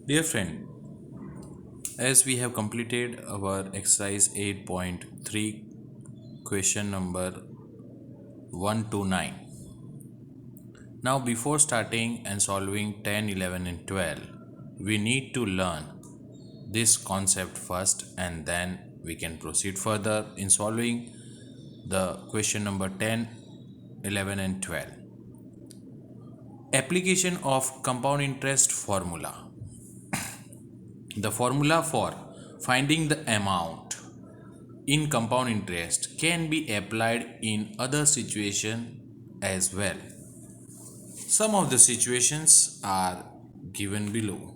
Dear friend, as we have completed our exercise 8.3 question number 1 to 9. Now before starting and solving 10, 11 and 12, we need to learn this concept first and then we can proceed further in solving the question number 10, 11 and 12. Application of compound interest formula. The formula for finding the amount in compound interest can be applied in other situations as well. Some of the situations are given below.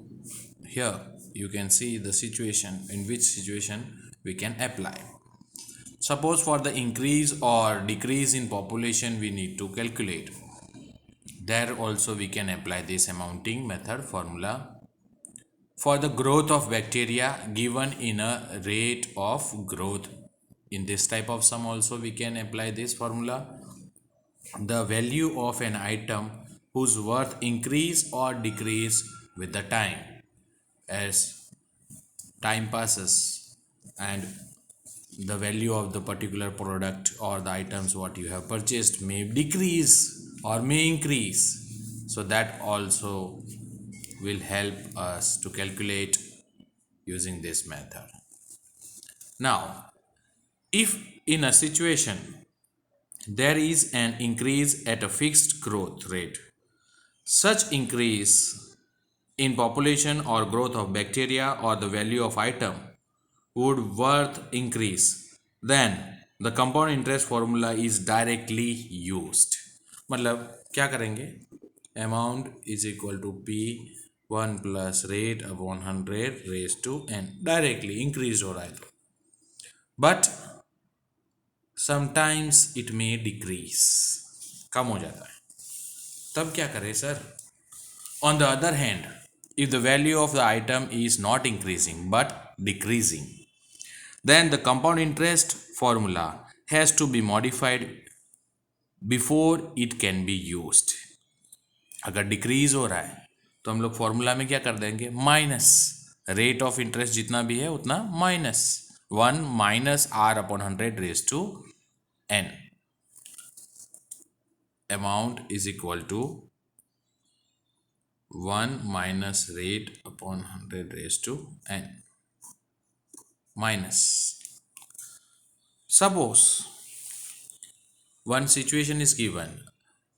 Here you can see the situation in which situation we can apply. Suppose for the increase or decrease in population we need to calculate. There also we can apply this amounting method formula. For the growth of bacteria given in a rate of growth, in this type of sum also we can apply this formula. The value of an item whose worth increase or decrease with the time. As time passes and the value of the particular product or the items what you have purchased may decrease or may increase, so that also will help us to calculate using this method. Now if in a situation there is an increase at a fixed growth rate, such increase in population or growth of bacteria or the value of item would worth increase, then the compound interest formula is directly used. मतलब क्या करेंगे, amount is equal to p 1 plus rate upon 100 raised to n, directly increased हो रहा है तो, but sometimes it may decrease, कम हो जाता है, तब क्या करें sir. On the other hand, if the value of the item is not increasing but decreasing, then the compound interest formula has to be modified before it can be used. अगर decrease हो रहा है तो हम लोग formula में क्या कर देंगे, माइनस रेट ऑफ इंटरेस्ट जितना भी है उतना minus 1 minus r upon 100 raise to n, amount is equal to 1 minus rate upon 100 raised to n minus. Suppose one situation is given.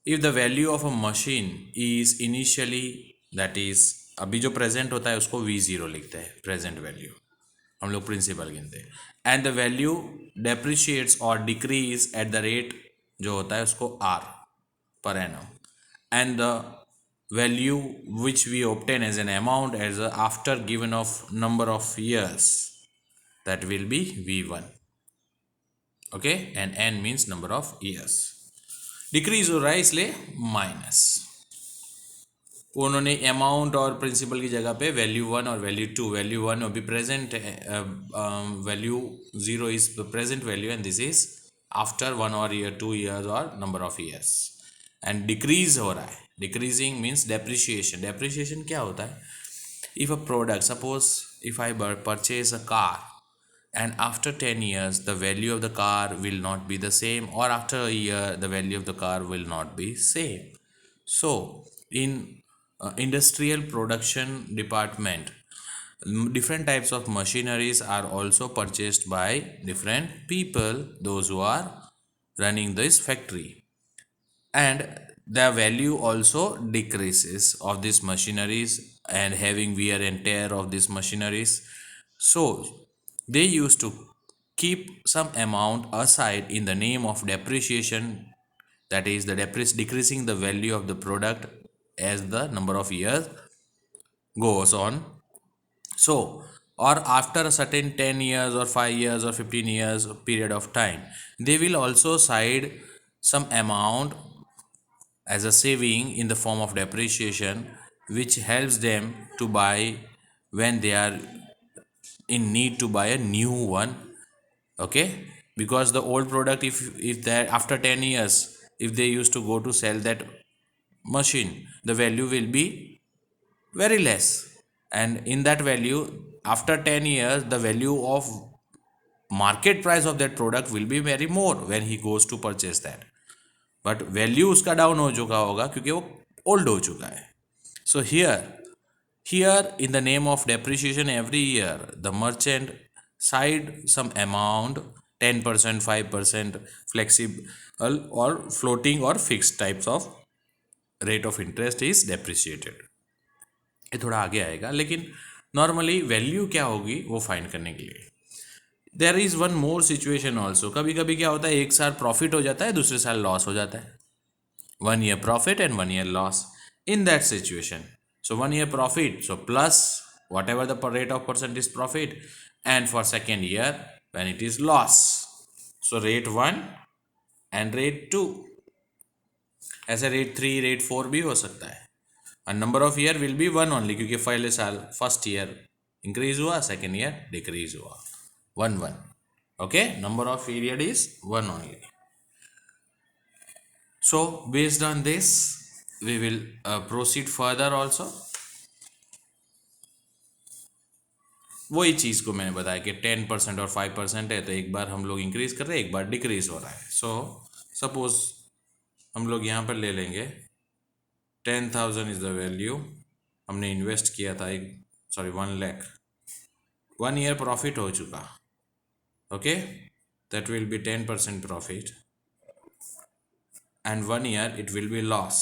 If the value of a machine is initially, that is अभी जो present होता है उसको v0 लिखते हैं, present value हम लोग principal गिनते हैं, एंड द वैल्यू डेप्रिशिएट्स और डिक्रीज एट द रेट जो होता है उसको r per annum, and the value which we obtain as an amount as a after given of number of years, that will be v1. okay, and n means number of years. Decrease हो रहा है इसलिए minus, उन्होंने amount और principal की जगह पे value 1 और वैल्यू 2, वैल्यू 1 अभी प्रेजेंट है, value 0 is present value and this is after 1 और ईयर 2 ईयर्स और number of years, and decrease हो रहा है. Decreasing means depreciation. डेप्रिशिएशन क्या होता है, if a product, suppose if I purchase a car and after 10 years the value of the car will not be the same, or after a year the value of the car will not be same. So in industrial production department, different types of machineries are also purchased by different people, those who are running this factory, and the value also decreases of these machineries and having wear and tear of these machineries. So they used to keep some amount aside in the name of depreciation, that is the decreasing the value of the product as the number of years goes on. So or after a certain 10 years or 5 years or 15 years period of time, they will also side some amount as a saving in the form of depreciation, which helps them to buy when they are in need to buy a new one. okay, because the old product, if that after 10 years if they used to go to sell that machine, the value will be very less. and in that value, after 10 years, the value of market price of that product will be very more when he goes to purchase that, but value उसका down हो चुका होगा क्योंकि वो old हो चुका है. So here in the name of depreciation every year the merchant side some amount, 10%, 5%, flexible or floating or fixed types of rate of interest is depreciated. ये थोड़ा आगे आएगा, लेकिन नॉर्मली वैल्यू क्या होगी वो फाइंड करने के लिए there is one more situation also. कभी कभी क्या होता है, एक साल प्रॉफिट हो जाता है, दूसरे साल लॉस हो जाता है. 1 year profit and 1 year loss. In that situation, so 1 year profit, so plus whatever the rate of percentage profit, and for second year when it is loss, so rate 1 and rate 2. ऐसे rate 3 rate 4 भी हो सकता है. and number of year will be 1 only क्योंकि पहले साल first year increase हुआ, second year decrease हुआ. 1 1. okay, number of period is 1 only. So based on this we will proceed further also. वही चीज़ को मैंने बताया कि 10% और 5% है, तो एक बार हम लोग इंक्रीज कर रहे हैं, एक बार डिक्रीज हो रहा है. सो सपोज हम लोग यहाँ पर ले लेंगे 10,000 इज द वैल्यू, हमने इन्वेस्ट किया था 1 लाख, 1 year प्रॉफिट हो चुका. Okay, that will B 10% profit and 1 year it will be loss,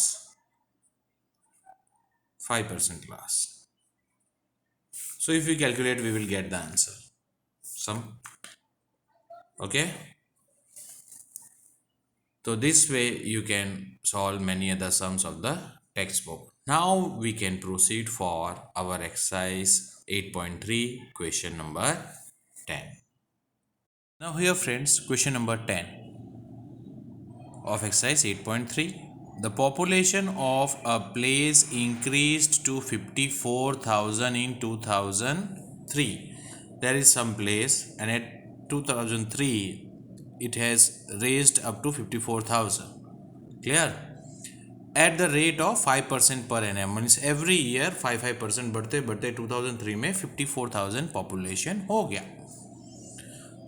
5% loss. So if we calculate we will get the answer sum. okay, so this way you can solve many other sums of the textbook. Now we can proceed for our exercise 8.3 question number 10. Now here friends, question number 10 of exercise 8.3. The population of a place increased to 54,000 in 2003. There is some place and at 2003 it has raised up to 54,000. Clear? At the rate of 5% per annum, means every year 5% बढ़ते बढ़ते 2003 में 54,000 population हो गया.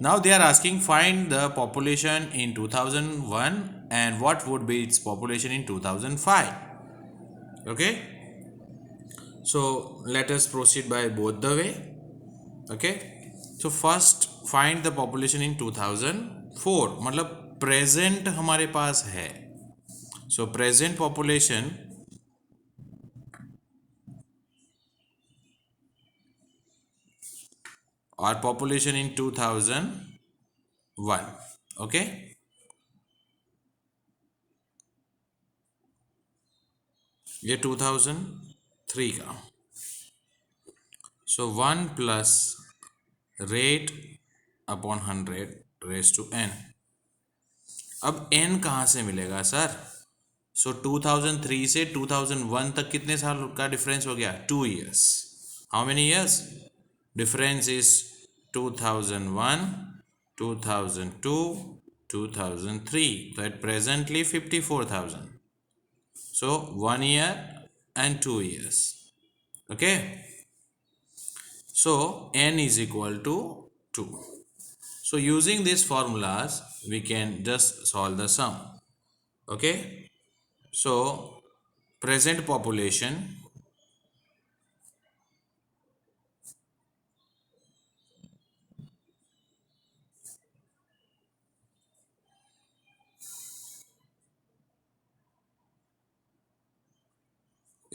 Now they are asking find the population in 2001 and what would be its population in 2005. okay, so let us proceed by both the way. okay, so first find the population in 2004, मतलब present हमारे पास है. so present population or population in 2001. okay, ये 2003 का. so 1 plus rate upon 100 raised to n. अब n कहाँ से मिलेगा sir? सो 2003 से 2001 तक कितने साल का डिफरेंस हो गया? 2 years. How many years? Difference is 2001, 2002, 2003. तो eight presently 54,000. So 1 year and 2 years. okay, so n is equal to 2. so using these formulas we can just solve the sum. okay, so present population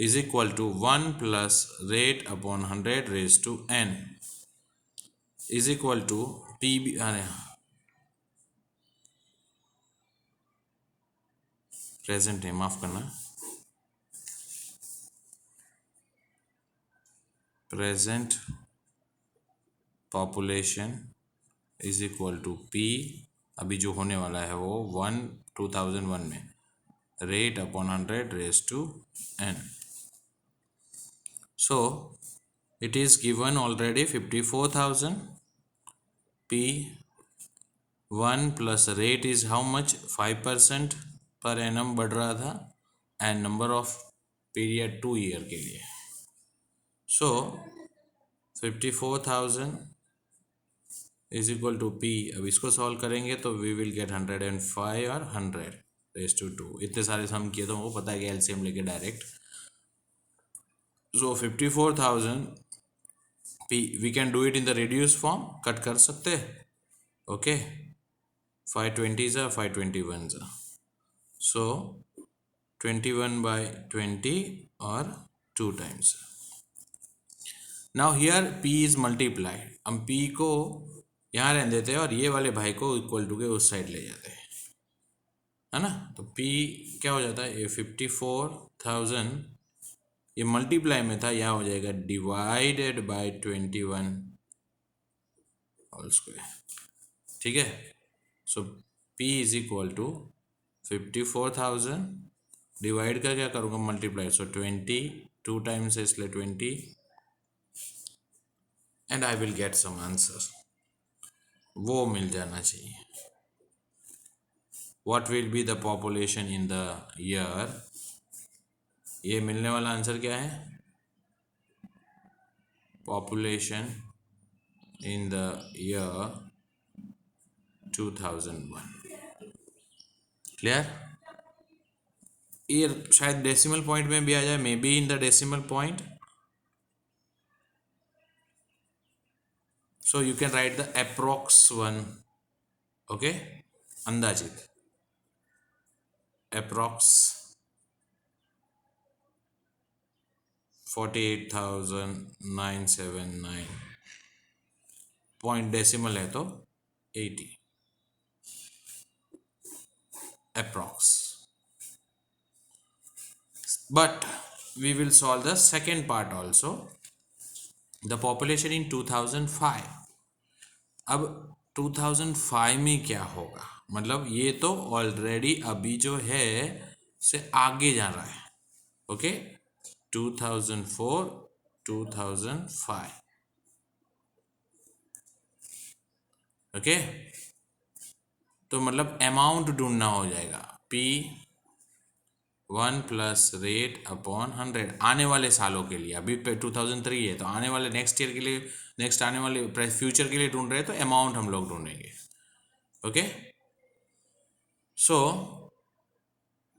is equal to 1 plus rate upon 100 raised to n is equal to pb present है, माफ करना, present population is equal to p, अभी जो होने वाला है वो 2001 में rate upon 100 raise to n. so it is given already 54,000. p 1 plus rate is how much? 5% per annum बढ़ रहा था and number of period 2 year के लिए. सो 54,000 इज इक्वल टू पी। अब इसको सॉल्व करेंगे तो वी विल गेट 105 और 100 रेज़ टू 2। इतने सारे सम किए तो हमको पता है कि एलसीएम लेके direct. So 54,000 P V can do it in the reduce form, cut कर सकते हैं। ओके, 520 ज़ा 521 ज़ा, सो 21/20 और 2 times. Now here p is multiplied. हम p को यहाँ रहने देते हैं और ये वाले भाई को इक्वल टू के उस साइड ले जाते हैं, है ना। तो p क्या हो जाता है, ये 54,000 ये मल्टीप्लाई में था, यहाँ हो जाएगा डिवाइडेड बाय 21 होल स्क्वायर। ठीक है, so p is equal to 54,000 divide का क्या करूँगा, मल्टीप्लाई, सो 20 2 टाइम्स है इसलिए 20 and I will get some answer. वो मिल जाना चाहिए। What will be the population in the year, ये मिलने वाला आंसर क्या है, population in the year 2001। Clear. ये शायद डेसिमल पॉइंट में भी आ जाए, maybe in the decimal point, so you can write the approx one. Okay, अंदाजित approx 48,979 पॉइंट डेसिमल है तो 80 approx. But we will solve the second part also, the population in 2005. अब 2005 में क्या होगा, मतलब ये तो ऑलरेडी अभी जो है से आगे जा रहा है। ओके, 2004 2005। ओके, तो मतलब अमाउंट ढूंढना हो जाएगा, P 1 प्लस रेट अपॉन 100 आने वाले सालों के लिए। अभी 2003 है तो आने वाले नेक्स्ट ईयर के लिए, नेक्स्ट आने वाले फ्यूचर के लिए ढूंढ रहे हैं, तो अमाउंट हम लोग ढूंढेंगे। Okay, so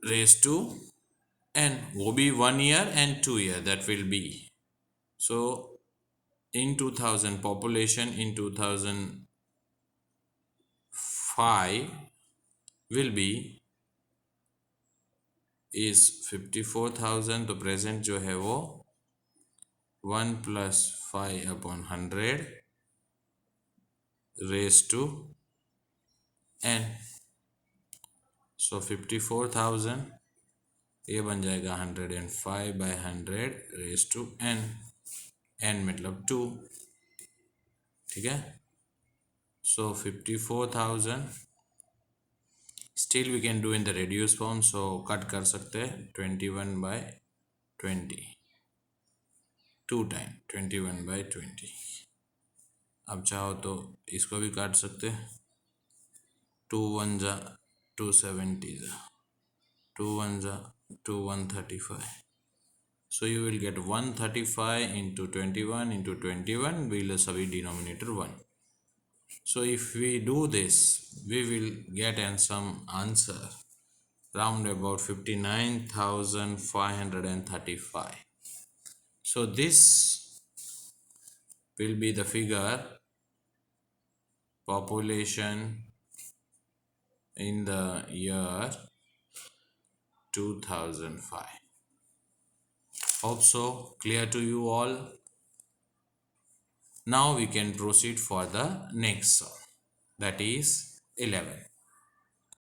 raise to n, वो भी 1 year and 2 year, that will be, so in 2000 population in 2005 will be is 54,000। तो प्रेजेंट जो है वो 1 plus 5 upon 100 raise to n। So 54,000 ये बन जाएगा 105/100 रेज टू n, n मतलब 2। ठीक है, so 54,000 still we can do in the reduce form, so cut कर सकते हैं 21/20 2 टाइम 21/20। अब चाहो तो इसको भी काट सकते हैं, 2 1 जा 270 जा 2 1 जा 2 135, so you will get 135 into 21 into 21, will सभी denominator 1। So if we do this, we will get some answer round about 59,535. So this will be the figure, population in the year 2005. Hope so clear to you all. Now we can proceed for the next sum, that is 11.